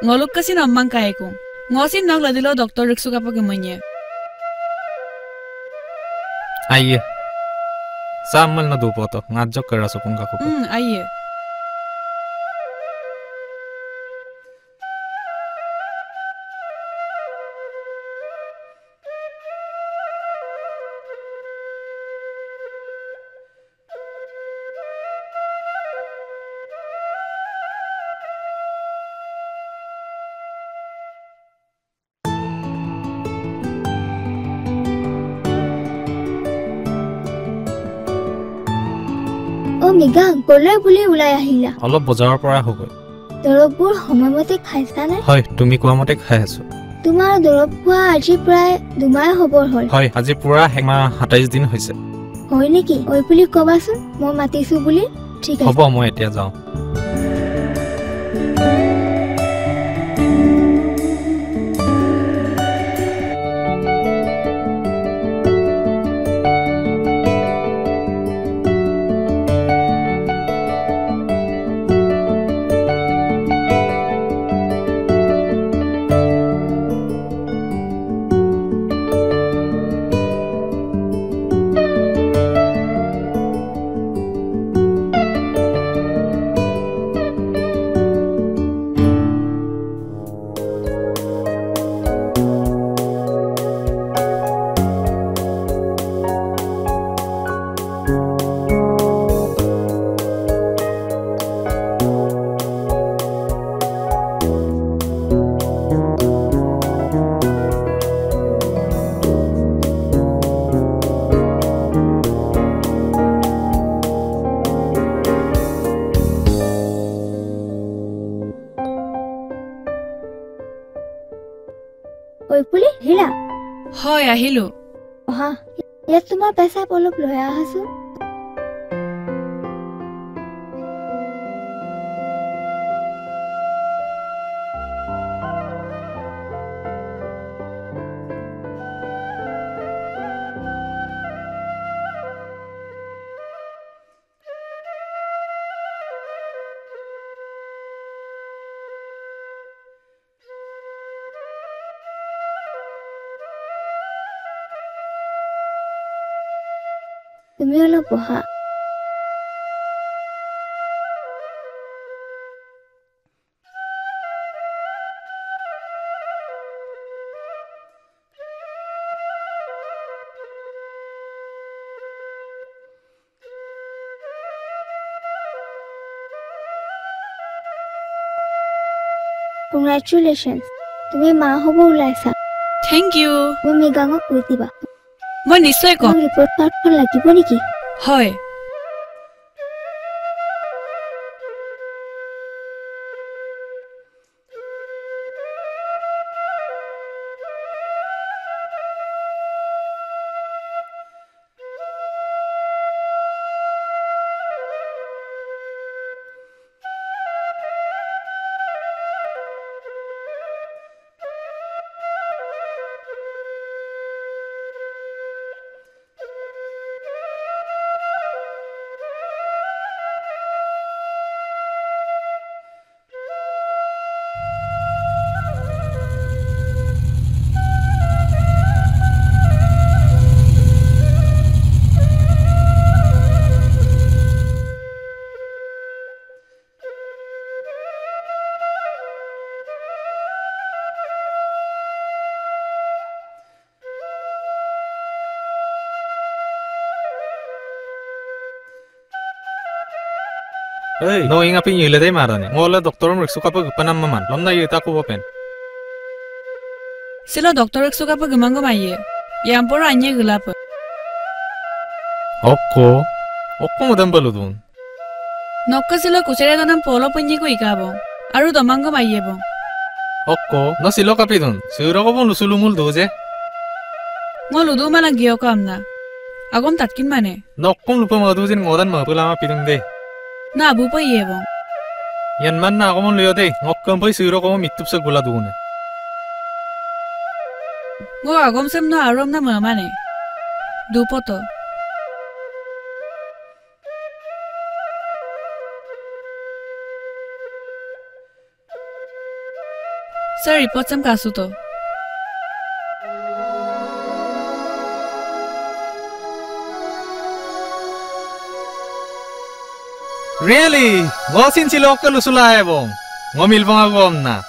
Ngoluk kasi namang kaya kong. Ngosin nang ladilo doktor riksuka pa gumanya. Ayye. Samal na dupo to. Ngadjok kara sa pong kakupo. Ayye. অ' মৃগাং কলৈ বুলি ওলাই আহিলা? অলপ বজাৰৰ পৰা হগৈ। দৰৱবোৰ সময়মতে খাইছানে? হয়, তুমি কোৱা মতে খাই আছো। তোমাৰ দৰৱ খোৱা আজি প্ৰায় 2 মাহ হ'বৰ হ'ল। হয়, আজি পুৰা 1 মাহ 27 দিন হৈছে। হয় নেকি? ঐ বুলি ক'বাচোন, মই মাতিছো বুলি। ঠিক আছে। হ'ব, মই এতিয়া যাওঁ। ঐ বুলি হিলা। হয়, আহিলো। অহা, ইয়াত তোমাৰ পেচাব অলপ লৈ আহাচোন। তুমি অলপ বহা। কংগ্ৰেচুলেশ্যনছ, তুমি মা হ'ব ওলাইছা। Thank U. তুমি মৃগাঙক কৈ দিবা। মই নিশ্চয় কম। ৰিপৰ্ট কাৰ্ডখন লাগিব নেকি? হয়। Hey, no inga pin yile dai marane. Ngola doktorum riksu kapag panam maman. Lomna yita ko pen. Silo doktor ekso kapag gumango maye. Yamporo anye gulapa. Okko modam baludun. Nokka silo kusere donam polo punyi ko ikabo. Aru domango maye bo. Okko no silo kapidun. Suro ko bon lusulumul doje. Ngo ludu malang giyo ko amna. Agom tatkin mane. Nokkom lupa madujin ngodan mapulama pidung de. Na abu pa iye bo. Yan man na ako mon luyo de. Ngokkam pa suro ko mitup sa gula dune. Ngo agom sem no arom na mamane. Dupoto. Sir, report sem kasu to. Really? Ngo sin si local usula bong. Ngo milbong agom na.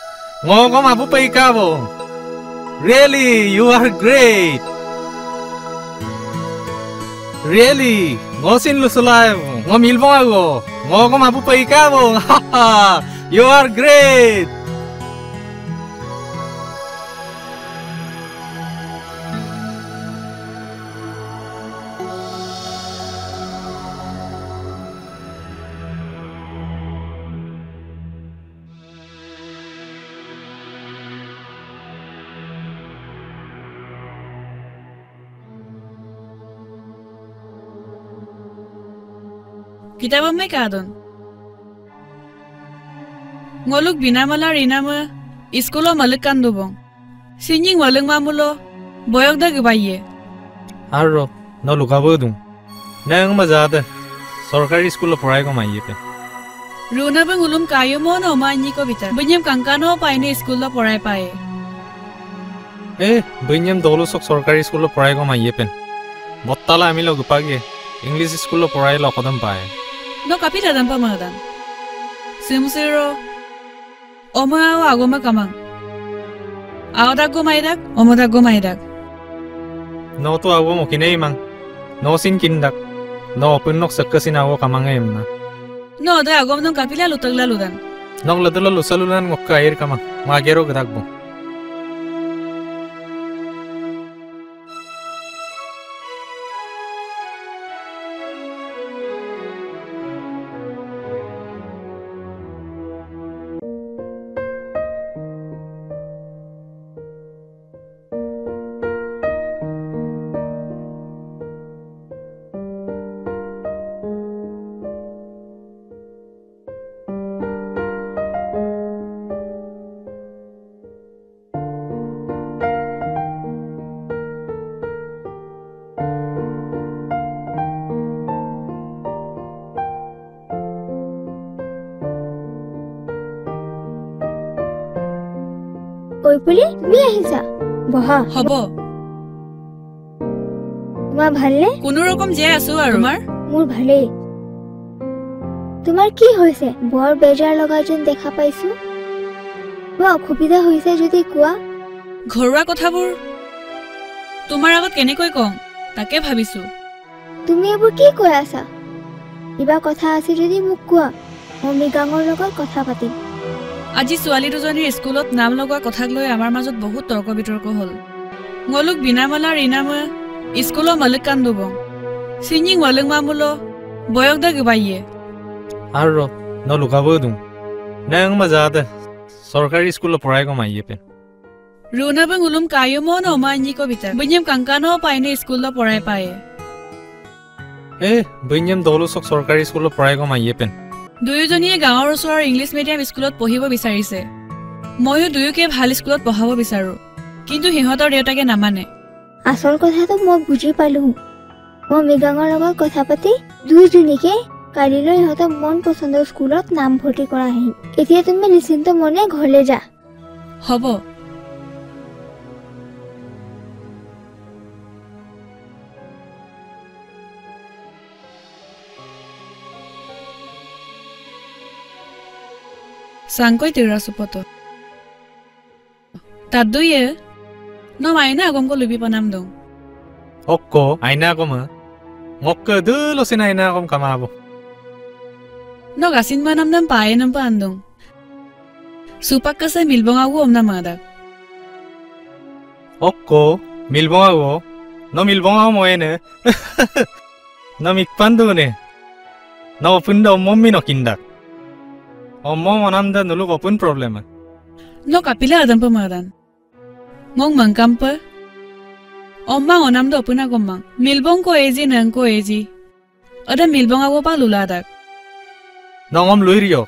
Ngo ko mapu pa ikabo. Really, you are great. Really, ngo sin lusula bong. Ngo milbong ago. Ngo ko mapu pa ikabo. Haha, you are great. Kitabam may kadon. Ngoluk binamala rinama iskulo malikan dubong. Sinying walang mamulo boyog da gibaye. Arro, no lukabo dung. Nang mazada. Sorkari school pray ko maye pe. Runa bang ulum kayo mo na umanyi ko bitar. Bunyam kangkano pa ini iskulo pray pae. Bunyam dolo sok sorkari school pray ko maye pen. Bottala amilo gupage. English school pray lo kodam pae. No kapila dan pamadan. Simsiro. Oma agoma kamang. Audak gumaidak, omodak gumaidak. No to awo mo kinay mang. No sin kindak. No punok sakkasin awo kamangayam na. No da agom nung kapila lutag laludan. Nong ladala lusalulan ngokka air kamang. Magero gadagbo. Oi puli, তুমি আহিছা বহা হব তোমাৰ ভালনে কোনো ৰকম যে আছো আৰু তোমাৰ মোৰ ভালেই তোমাৰ কি হৈছে বৰ বেজাৰ লগা যেন দেখা পাইছো বা অসুবিধা হৈছে যদি কোৱা ঘৰুৱা কথাবোৰ তোমাৰ আগত কেনেকৈ কম তাকে ভাবিছো তুমি এইবোৰ কি কৈ আছা কিবা কথা আছে যদি মোক কোৱা মই মিগাঙৰ লগত কথা পাতিম আজি ছোৱালী দুজনীৰ স্কুলত নাম লগোৱা কথাক লৈ আমাৰ মাজত বহুত তৰ্ক বিতৰ্ক হ'ল ngoluk binamala rinama স্কুলৰ মালিক কান্দব সিনিং ওয়ালিং মামুলো বয়ক দা গবাইয়ে আৰু ন লুকাবো দুম নং মজাতে সরকারি স্কুল পড়াই কো মাইয়ে পে রুনা বং উলুম কায়ো মন ওমানি কো বিতা বঞ্জম কাঙ্কানো পাইনে স্কুল পড়াই পায়ে বঞ্জম দলুসক সরকারি স্কুল পড়াই কো মাইয়ে পে দুয়োজনীয়ে গাঁৱৰ ওচৰৰ ইংলিছ মিডিয়াম স্কুলত পঢ়িব বিচাৰিছে ময়ো দুয়োকে ভাল স্কুলত পঢ়াব বিচাৰো কিন্তু হিহঁতৰ দেউতাকে নামানে আসল কথাটো মই বুজি পালো মই মিগাঙৰ লগত কথা পাতি দুয়োজনীকে কালিলৈ ইহঁতৰ মন পছন্দৰ স্কুলত নাম ভৰ্তি কৰা আহিম এতিয়া তুমি নিশ্চিন্ত মনে ঘৰলৈ যা হ'ব Sangkoy tira supoto. Taduye. No maina agom ko lubi panam dong. Okko, aina ko ma. Ngokka dulo sin aina kom kamabo. Nok asin manam nam pae nam pa andong. Supak ka sa milbong awo om na madak. Okko, milbong ako. No milbong ako mo ene. No mikpando ne. No open daw mommy no kindak. Ommo manam da nuluk open problem. Nok apila adam pa madan. Ngong mangkam pa. Omma onam do opuna gomang. Milbong ko eji nang ko eji. Ada milbong awo pa luladak. Nongom luirio.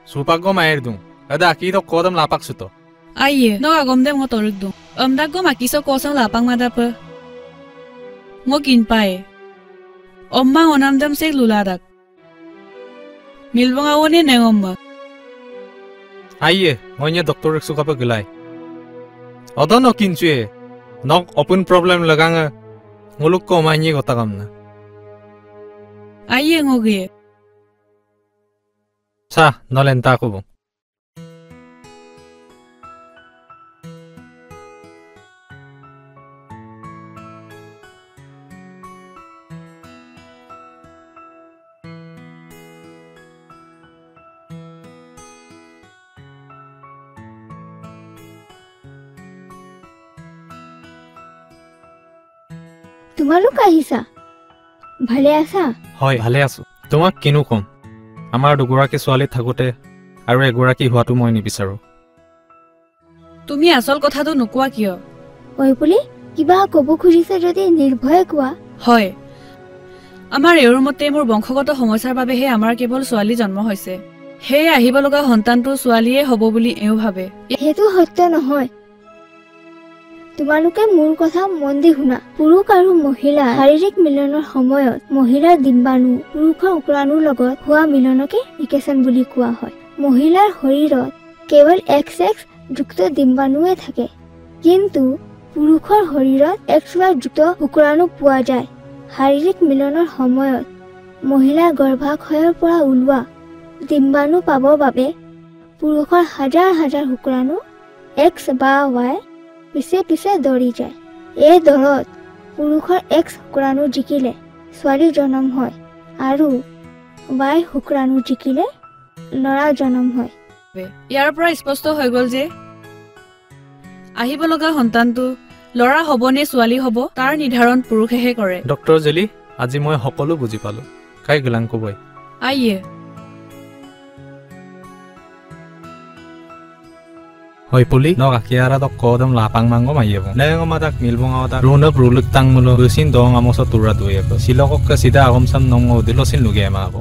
Supak ko maer dung. Ada aki to kodam lapak suto. Aye, nok agom dem ngo toruk dung. Dak go makiso kosang lapang mada pa. Ngo kin pae. Omma onam dem sek luladak. Milbong awo ni neng omma. Aye, ngonya doktor suka pa gulai. Odo no kinchue. Nok open problem laganga. Nguluk ko manyi ko tagam na. Aye ngo ge. Sa, no lenta ko bong. তোমালোক আহিছা ভালে আছা হয় ভালে আছো তোমাক কিনো কম আমাৰ দুগৰাকী ছোৱালী থাকোতে আৰু এগৰাকী হোৱাটো মই নিবিচাৰো তুমি আসল কথাটো নকোৱা কিয় ঐ বুলি কিবা ক'ব খুজিছে যদি নিৰ্ভয়ে কোৱা হয় আমাৰ এওৰ মতে মোৰ বংশগত সমস্যাৰ বাবেহে আমাৰ কেৱল ছোৱালী জন্ম হৈছে হে আহিব লগা সন্তানটো ছোৱালীয়ে হ'ব বুলি এও ভাবে সেইটো সত্য নহয় তোমালোকে মোৰ কথা মন দি শুনা পুৰুষ আৰু মহিলা শাৰীৰিক মিলনৰ সময়ত মহিলাৰ ডিম্বাণু পুৰুষৰ শুক্ৰাণুৰ লগত হোৱা মিলনকে নিকেচন বুলি কোৱা হয় মহিলাৰ শৰীৰত কেৱল XX যুক্ত ডিম্বাণুৱে থাকে কিন্তু পুৰুষৰ শৰীৰত XY যুক্ত শুক্ৰাণু পোৱা যায় শাৰীৰিক মিলনৰ সময়ত মহিলাৰ গৰ্ভাশয়ৰ পৰা ওলোৱা ডিম্বাণু পাবৰ বাবে পুৰুষৰ হাজাৰ হাজাৰ শুক্ৰাণু X বা Y পিছে পিছে দৌৰি যায় এই দৌৰত পুৰুষৰ X শুক্ৰাণু জিকিলে ছোৱালী জন্ম হয় আৰু Y শুক্ৰাণু জিকিলে ল'ৰা জন্ম হয় ইয়াৰ পৰা স্পষ্ট হৈ গল যে আহিব লগা সন্তানটো ল'ৰা হ'ব নে ছোৱালী হ'ব তাৰ নিৰ্ধাৰণ পুৰুষেহে কৰে ডক্টৰ জেলি আজি মই সকলো বুজি পালো কাই গলাং কবই আইয়ে Hoy puli no akiara dok kodam lapang mango mayebo lengo madak milbong awda runap ruluk tang mulo gusin dong amosa tura duye ko silokok ka sida agom sam nongo dilosin luge ma ako